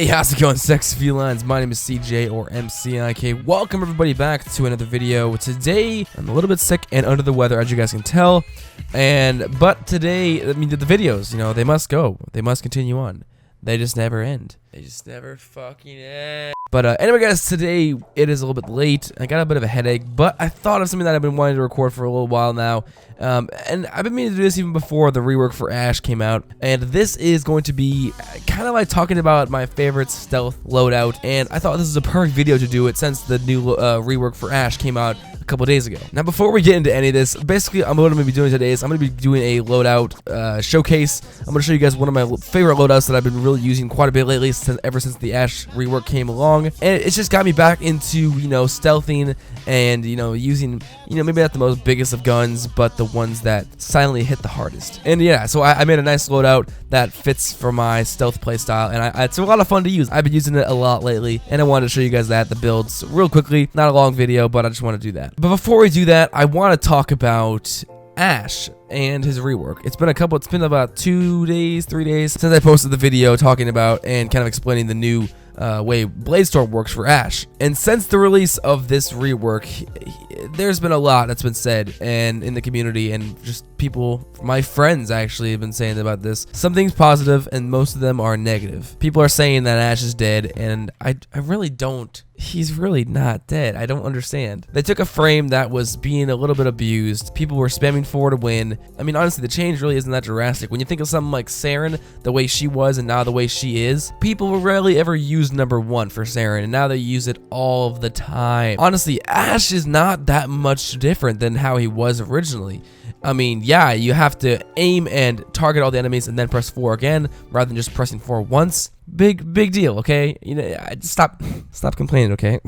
Hey, how's it going, sexy felines? My name is CJ or M.C.I.K. Welcome everybody back to another video. Today, I'm a little bit sick and under the weather, as you guys can tell. But today, I mean, the videos, you know, they must go. They must continue on. They just never end. They just never fucking end. But anyway, guys, today it is a little bit late. I got a bit of a headache, but I thought of something that I've been wanting to record for a little while now. And I've been meaning to do this even before the rework for Ash came out. And this is going to be kind of like talking about my favorite stealth loadout. And I thought this was a perfect video to do it since the new rework for Ash came out a couple days ago. Now, before we get into any of this, basically, what I'm going to be doing today is I'm going to be doing a loadout showcase. I'm going to show you guys one of my favorite loadouts that I've been really using quite a bit lately, ever since the Ash rework came along. And it's just got me back into, you know, stealthing and, you know, using, you know, maybe not the most biggest of guns, but the ones that silently hit the hardest. And yeah, so I made a nice loadout that fits for my stealth play style, and it's a lot of fun to use. I've been using it a lot lately, and I wanted to show you guys the builds real quickly. Not a long video, but I just want to do that. But before we do that, I want to talk about Ash and his rework. It's been about 2 days, 3 days since I posted the video talking about and kind of explaining the new way Bladestorm works for Ash. And since the release of this rework, there's been a lot that's been said and in the community, and just people, my friends actually, have been saying about this. Some things positive and most of them are negative. People are saying that Ash is dead, and I really don't. He's really not dead. I don't understand. They took a frame that was being a little bit abused. People were spamming for to win. I mean, honestly, the change really isn't that drastic. When you think of something like Saren, the way she was and now the way she is, people rarely ever use #1 for Saren, and now they use it all of the time. Honestly, Ash is not that much different than how he was originally. I mean, yeah, you have to aim and target all the enemies and then press 4 again, rather than just pressing 4 once. Big deal, okay? You know, stop complaining, okay?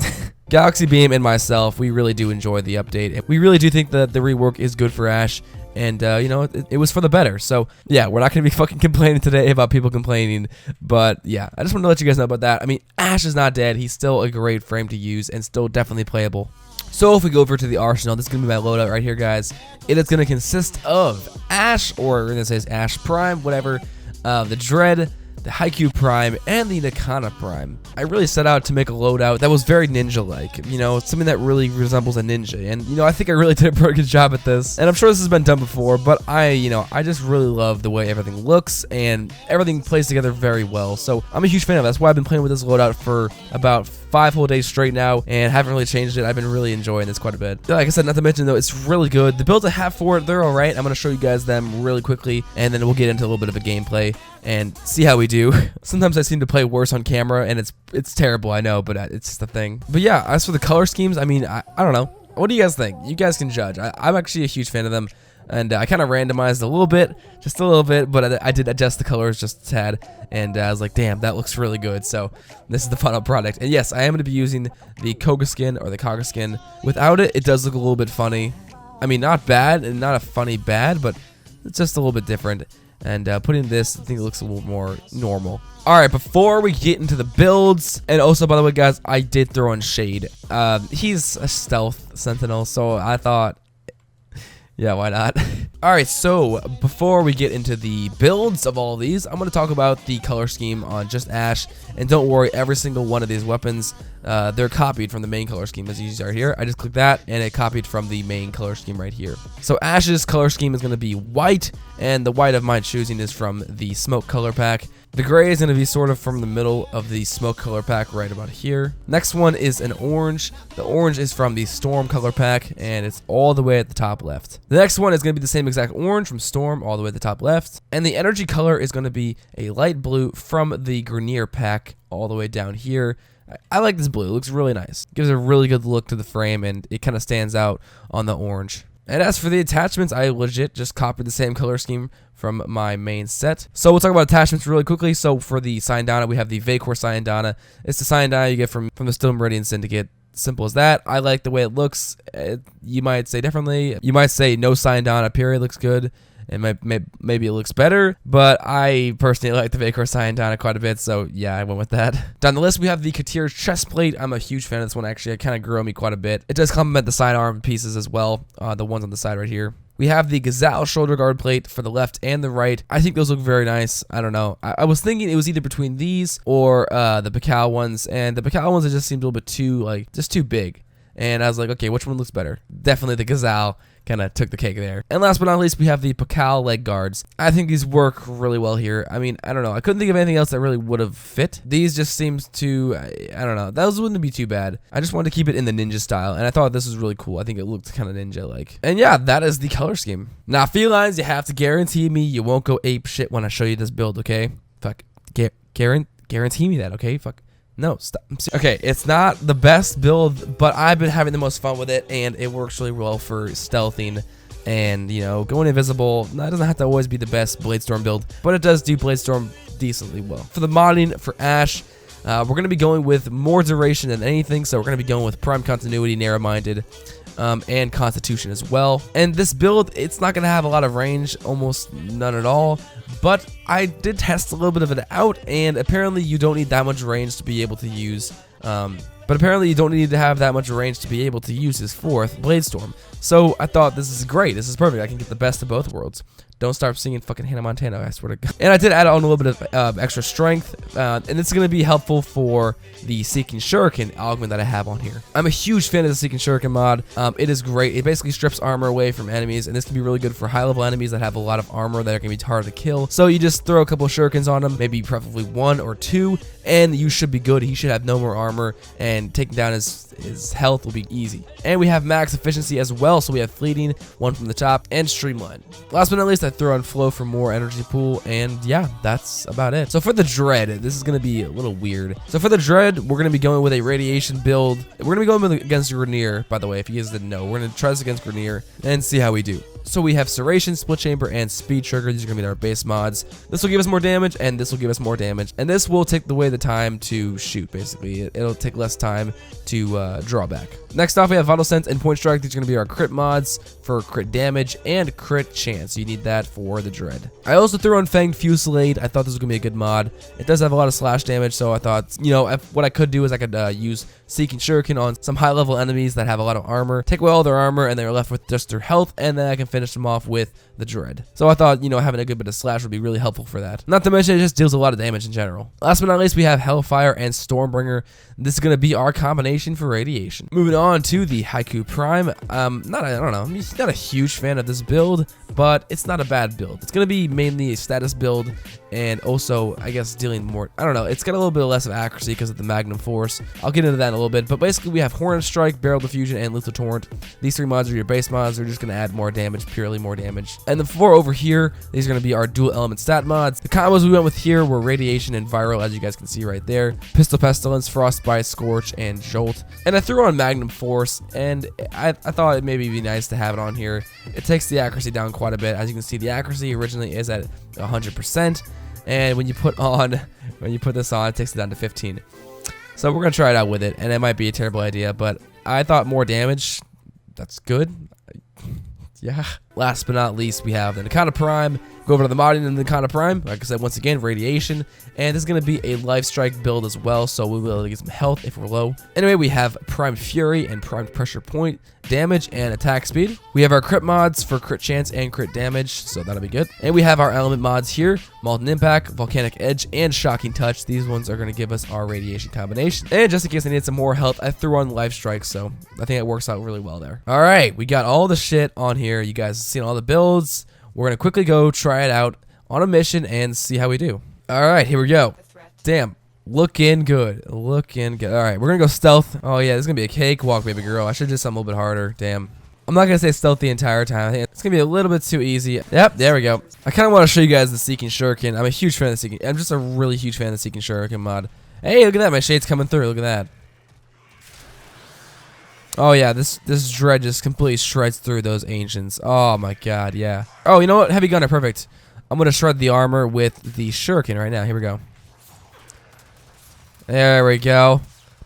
Galaxy Beam and myself, we really do enjoy the update. We really do think that the rework is good for Ash, and you know, it was for the better. So yeah, we're not gonna be fucking complaining today about people complaining, but yeah, I just want to let you guys know about that. I mean, Ash is not dead. He's still a great frame to use and still definitely playable. So if we go over to the arsenal, this is going to be my loadout right here, guys. It is going to consist of Ash, or we're going to say it's Ash Prime, whatever, the Dread, the Haikyuu Prime, and the Nakana Prime. I really set out to make a loadout that was very ninja-like, you know, something that really resembles a ninja. And, you know, I think I really did a pretty good job at this. And I'm sure this has been done before, but I just really love the way everything looks, and everything plays together very well. So I'm a huge fan of it. That's why I've been playing with this loadout for about 5 whole days straight now, and haven't really changed it. I've been really enjoying this quite a bit. Like I said, not to mention though, it's really good. The builds I have for it, they're alright. I'm going to show you guys them really quickly, and then we'll get into a little bit of a gameplay and see how we do. Sometimes I seem to play worse on camera, and it's terrible, I know, but it's just a thing. But yeah, as for the color schemes, I mean, I don't know. What do you guys think? You guys can judge. I'm actually a huge fan of them. And I kind of randomized a little bit, just a little bit, but I did adjust the colors just a tad, and I was like, damn, that looks really good. So this is the final product. And yes, I am going to be using the Koga skin, or the Kaga skin. Without it, it does look a little bit funny. I mean, not bad, and not a funny bad, but it's just a little bit different. And putting this, I think it looks a little more normal. Alright, before we get into the builds, and also, by the way, guys, I did throw in Shade. He's a stealth sentinel, so I thought, yeah, why not? Alright, so before we get into the builds of all of these, I'm going to talk about the color scheme on just Ash. And don't worry, every single one of these weapons, they're copied from the main color scheme. As you see right here, I just clicked that, and it copied from the main color scheme right here. So Ash's color scheme is going to be white, and the white of my choosing is from the Smoke color pack. The gray is going to be sort of from the middle of the Smoke color pack right about here. Next one is an orange. The orange is from the Storm color pack, and it's all the way at the top left. The next one is going to be the same exact orange from Storm all the way at the top left. And the energy color is going to be a light blue from the Grenier pack all the way down here. I like this blue. It looks really nice. Gives a really good look to the frame, and it kind of stands out on the orange. And as for the attachments, I legit just copied the same color scheme from my main set. So we'll talk about attachments really quickly. So for the Syndana, we have the Vacor Syndana. It's the Syndana you get from the Steel Meridian Syndicate. Simple as that. I like the way it looks. You might say differently. You might say no Syndana period looks good. and maybe it looks better, but I personally like the Vacor Syndana quite a bit, so yeah, I went with that. Down the list, we have the Katir chest plate. I'm a huge fan of this one, actually. It kind of grew on me quite a bit. It does complement the sidearm pieces as well, the ones on the side right here. We have the Gazelle shoulder guard plate for the left and the right. I think those look very nice. I don't know. I was thinking it was either between these or the P.K.K.A. ones, and the P.K.K.A. ones, it just seemed a little bit too, like, just too big. And I was like, okay, which one looks better? Definitely the Gazelle kind of took the cake there. And last but not least, we have the P.K.K.A. leg guards. I think these work really well here. I mean, I don't know. I couldn't think of anything else that really would have fit. These just seems to, I don't know. Those wouldn't be too bad. I just wanted to keep it in the ninja style, and I thought this was really cool. I think it looked kind of ninja-like. And yeah, that is the color scheme. Now, felines, you have to guarantee me you won't go ape shit when I show you this build, okay? Fuck. Guarantee me that, okay? Fuck. No, stop. Okay, it's not the best build, but I've been having the most fun with it, and it works really well for stealthing and, you know, going invisible. That doesn't have to always be the best Bladestorm build, but it does do Bladestorm decently well. For the modding for Ash, we're going to be going with more duration than anything, so we're going to be going with Prime Continuity, Narrow-Minded, and Constitution as well. And this build, it's not going to have a lot of range, almost none at all. But I did test a little bit of it out, and apparently you don't need that much range to be able to use. But apparently you don't need to have that much range to be able to use his fourth Bladestorm. So I thought this is great. This is perfect. I can get the best of both worlds. Don't start singing fucking Hannah Montana, I swear to God. And I did add on a little bit of extra strength, and this is going to be helpful for the Seeking Shuriken augment that I have on here. I'm a huge fan of the Seeking Shuriken mod. It is great. It basically strips armor away from enemies, and this can be really good for high-level enemies that have a lot of armor that are going to be hard to kill. So you just throw a couple of shurikens on him, maybe preferably 1 or 2, and you should be good. He should have no more armor, and taking down his health will be easy. And we have max efficiency as well, so we have Fleeting, 1 from the top, and Streamline. Last but not least, I throw on Flow for more energy pool, and yeah, that's about it. So for the Dread, this is going to be a little weird. So for the Dread, we're going to be going with a radiation build. We're going to be going against Grenier, by the way, if you guys didn't know. We're going to try this against Grenier and see how we do. So we have Serration, Split Chamber, and Speed Trigger. These are going to be our base mods. This will give us more damage, and this will give us more damage. And this will take away the time to shoot, basically. It'll take less time to draw back. Next off, we have Vital Sense and Point Strike. These are going to be our crit mods for crit damage and crit chance. You need that for the Dread. I also threw on Fanged Fusillade. I thought this was going to be a good mod. It does have a lot of slash damage, so I thought, you know, what I could do is I could use Seeking Shuriken on some high-level enemies that have a lot of armor, take away all their armor, and they're left with just their health, and then I can finish them off with the Dread. So I thought, you know, having a good bit of slash would be really helpful for that. Not to mention, it just deals a lot of damage in general. Last but not least, we have Hellfire and Stormbringer. This is going to be our combination for radiation. Moving on to the Haiku Prime. I don't know, I'm not a huge fan of this build, but it's not a bad build. It's going to be mainly a status build, and also, I guess, dealing more, I don't know, it's got a little bit less of accuracy because of the Magnum Force. I'll get into that in a little bit, but basically we have Hornet Strike, Barrel Diffusion, and Lethal Torrent. These 3 mods are your base mods. They're just going to add more damage, purely more damage. And the 4 over here, these are going to be our dual element stat mods. The combos we went with here were Radiation and Viral, as you guys can see right there. Pistol Pestilence, Frostbite, Scorch, and Jolt. And I threw on Magnum Force, and I thought it maybe be nice to have it on here. It takes the accuracy down quite a bit. As you can see, the accuracy originally is at 100%, and when you put this on, it takes it down to 15. So we're gonna try it out with it, and it might be a terrible idea, but I thought more damage, that's good. Yeah. Last but not least, we have the Nakata Prime. Go over to the modding in the Nakata Prime. Like I said, once again, Radiation. And this is going to be a Life Strike build as well, so we'll be able to get some health if we're low. Anyway, we have Prime Fury and Prime Pressure Point, damage, and attack speed. We have our crit mods for crit chance and crit damage, so that'll be good. And we have our element mods here, Molten Impact, Volcanic Edge, and Shocking Touch. These ones are going to give us our Radiation combination. And just in case I need some more health, I threw on Life Strike, so I think it works out really well there. All right, we got all the shit on here. You guys have seen all the builds. We're going to quickly go try it out on a mission and see how we do. All right, here we go. Damn, looking good. Looking good. All right, we're going to go stealth. Oh, yeah, this is going to be a cakewalk, baby girl. I should have did something a little bit harder. Damn. I'm not going to say stealth the entire time. I think it's going to be a little bit too easy. Yep, there we go. I kind of want to show you guys the Seeking Shuriken. I'm a huge fan of the Seeking. I'm just a really huge fan of the Seeking Shuriken mod. Hey, look at that. My shade's coming through. Look at that. Oh yeah, this Dread just completely shreds through those ancients. Oh my god, yeah. Oh, you know what? Heavy Gunner, perfect. I'm gonna shred the armor with the Shuriken right now. Here we go. There we go.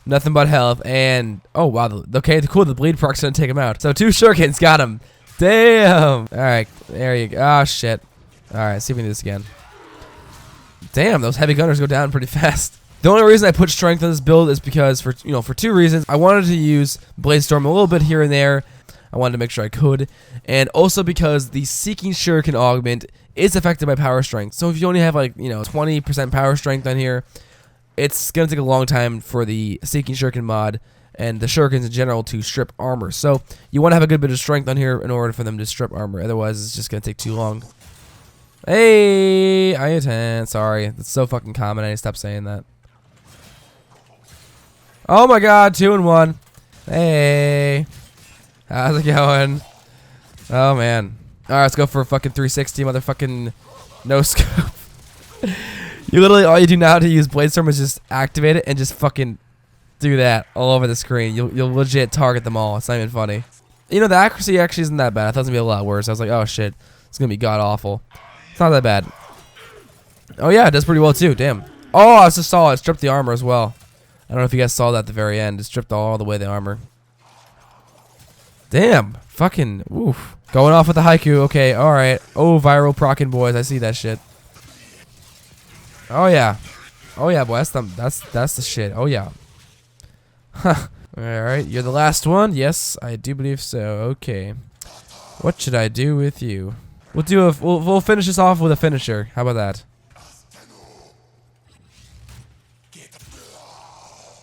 Nothing but health, and oh wow, okay, cool. The bleed proc's gonna take him out. So 2 Shurikens got him. Damn. All right, there you go. Oh shit. All right, see if we can do this again. Damn, those heavy gunners go down pretty fast. The only reason I put strength on this build is because for 2 reasons. I wanted to use Bladestorm a little bit here and there. I wanted to make sure I could. And also because the Seeking Shuriken augment is affected by power strength. So if you only have like, 20% power strength on here, it's going to take a long time for the Seeking Shuriken mod and the Shurikens in general to strip armor. So you want to have a good bit of strength on here in order for them to strip armor. Otherwise, it's just going to take too long. Hey, I sorry. That's so fucking common. I need to stop saying that. Oh my god, 2 and 1. Hey. How's it going? Oh man. Alright, let's go for a fucking 360, motherfucking no scope. You literally, all you do now to use Bladestorm is just activate it and just fucking do that all over the screen. You'll legit target them all. It's not even funny. You know, the accuracy actually isn't that bad. I thought it was going to be a lot worse. I was like, oh shit. It's going to be god awful. It's not that bad. Oh yeah, it does pretty well too. Damn. Oh, I just saw it. It stripped the armor as well. I don't know if you guys saw that at the very end. It stripped all the way the armor. Damn. Fucking, oof. Going off with the haiku. Okay, alright. Oh, viral procking boys. I see that shit. Oh yeah. Oh yeah, boy. That's the shit. Oh yeah. Huh. Alright, you're the last one? Yes, I do believe so. Okay. What should I do with you? We'll finish this off with a finisher. How about that?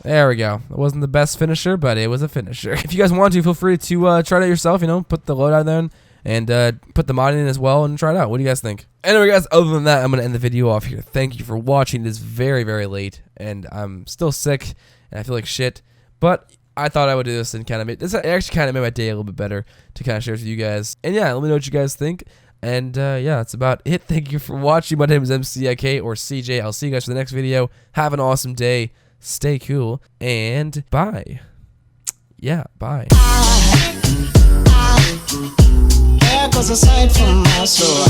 There we go. It wasn't the best finisher, but it was a finisher. If you guys want to, feel free to try it out yourself, put the loadout there and put the mod in as well and try it out. What do you guys think? Anyway, guys, other than that, I'm going to end the video off here. Thank you for watching. It is very, very late, and I'm still sick, and I feel like shit. But I thought I would do this and it actually kind of made my day a little bit better to kind of share with you guys. And yeah, let me know what you guys think. And yeah, that's about it. Thank you for watching. My name is M.C.I.K. or CJ. I'll see you guys for the next video. Have an awesome day. Stay cool. And bye. Yeah, bye. There goes a sight from my soul.